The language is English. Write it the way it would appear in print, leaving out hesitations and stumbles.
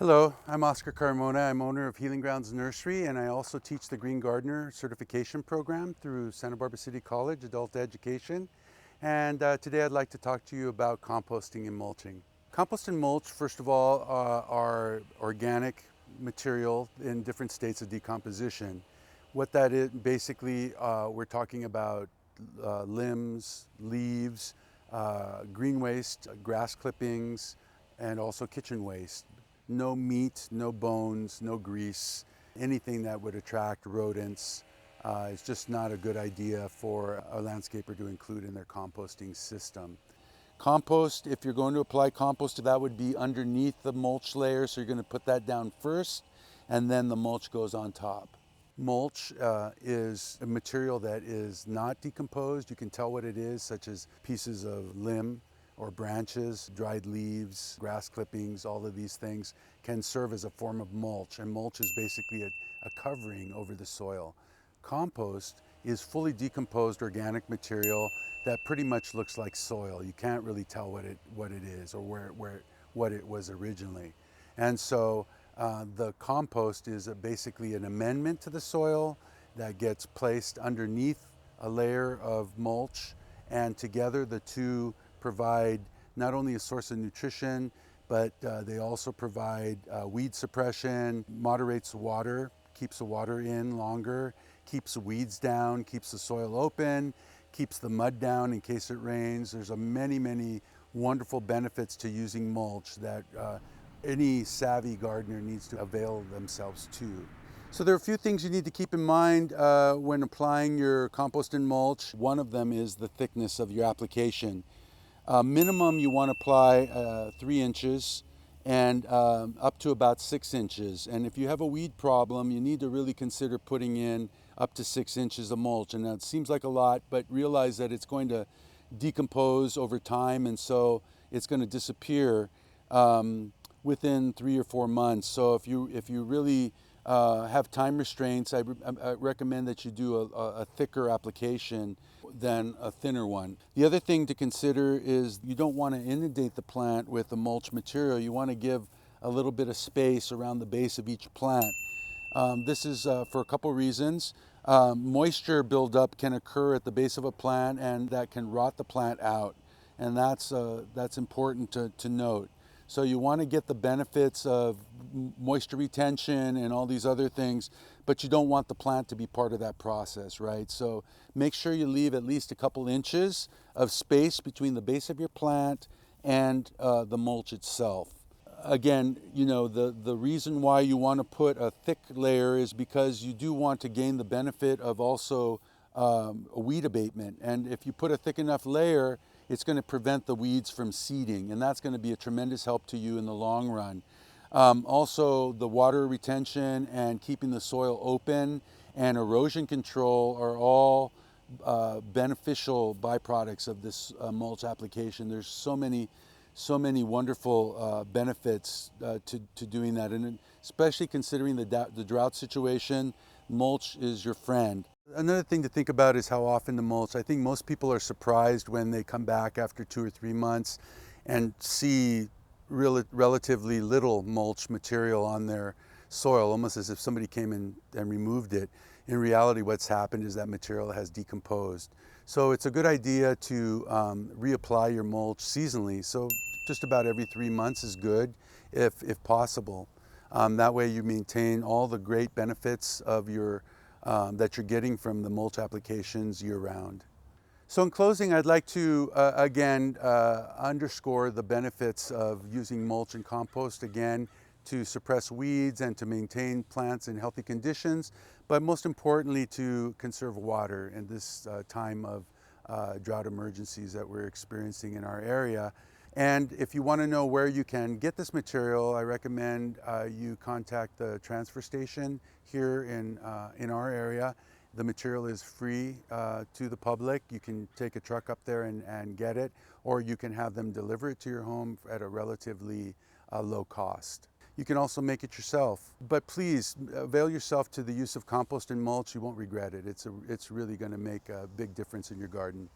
Hello, I'm Oscar Carmona. I'm owner of Healing Grounds Nursery, and I also teach the Green Gardener certification program through Santa Barbara City College Adult Education. And today I'd like to talk to you about composting and mulching. Compost and mulch, first of all, are organic material in different states of decomposition. What that is, basically, we're talking about limbs, leaves, green waste, grass clippings, and also kitchen waste. No meat, no bones, no grease, anything that would attract rodents. It's just not a good idea for a landscaper to include in their composting system. Compost, if you're going to apply compost, that would be underneath the mulch layer. So you're going to put that down first, and then the mulch goes on top. Mulch is a material that is not decomposed. You can tell what it is, such as pieces of limb or branches, dried leaves, grass clippings. All of these things can serve as a form of mulch, and mulch is basically a covering over the soil. Compost is fully decomposed organic material that pretty much looks like soil. You can't really tell what it is or what it was originally. And so the compost is basically an amendment to the soil that gets placed underneath a layer of mulch, and together the two provide not only a source of nutrition, but they also provide weed suppression, moderates the water, keeps the water in longer, keeps the weeds down, keeps the soil open, keeps the mud down in case it rains. There's many wonderful benefits to using mulch that any savvy gardener needs to avail themselves to. So there are a few things you need to keep in mind when applying your compost and mulch. One of them is the thickness of your application. Minimum you want to apply 3 inches and up to about 6 inches. And if you have a weed problem, you need to really consider putting in up to 6 inches of mulch. And that seems like a lot, but realize that it's going to decompose over time, and so it's going to disappear within 3 or 4 months. So if you really have time restraints, I recommend that you do a thicker application than a thinner one. The other thing to consider is you don't want to inundate the plant with the mulch material. You want to give a little bit of space around the base of each plant. This is for a couple reasons. Moisture buildup can occur at the base of a plant, and that can rot the plant out, and that's important to note. So you want to get the benefits of moisture retention and all these other things, but you don't want the plant to be part of that process, right? So make sure you leave at least a couple inches of space between the base of your plant and the mulch itself. Again, you know, the reason why you want to put a thick layer is because you do want to gain the benefit of also weed abatement. And if you put a thick enough layer, it's going to prevent the weeds from seeding, and that's going to be a tremendous help to you in the long run. Also, the water retention and keeping the soil open and erosion control are all beneficial byproducts of this mulch application. There's so many wonderful benefits to doing that, and especially considering the drought situation, mulch is your friend. Another thing to think about is how often to mulch. I think most people are surprised when they come back after 2 or 3 months and see relatively little mulch material on their soil, almost as if somebody came in and removed it. In reality, what's happened is that material has decomposed. So it's a good idea to reapply your mulch seasonally. So just about every 3 months is good if possible. That way you maintain all the great benefits of your that you're getting from the mulch applications year-round. So in closing, I'd like to again underscore the benefits of using mulch and compost, again, to suppress weeds and to maintain plants in healthy conditions, but most importantly to conserve water in this time of drought emergencies that we're experiencing in our area. And if you want to know where you can get this material, I recommend you contact the transfer station here in our area. The material is free to the public. You can take a truck up there and get it, or you can have them deliver it to your home at a relatively low cost. You can also make it yourself, but please avail yourself to the use of compost and mulch. You won't regret it. It's really going to make a big difference in your garden.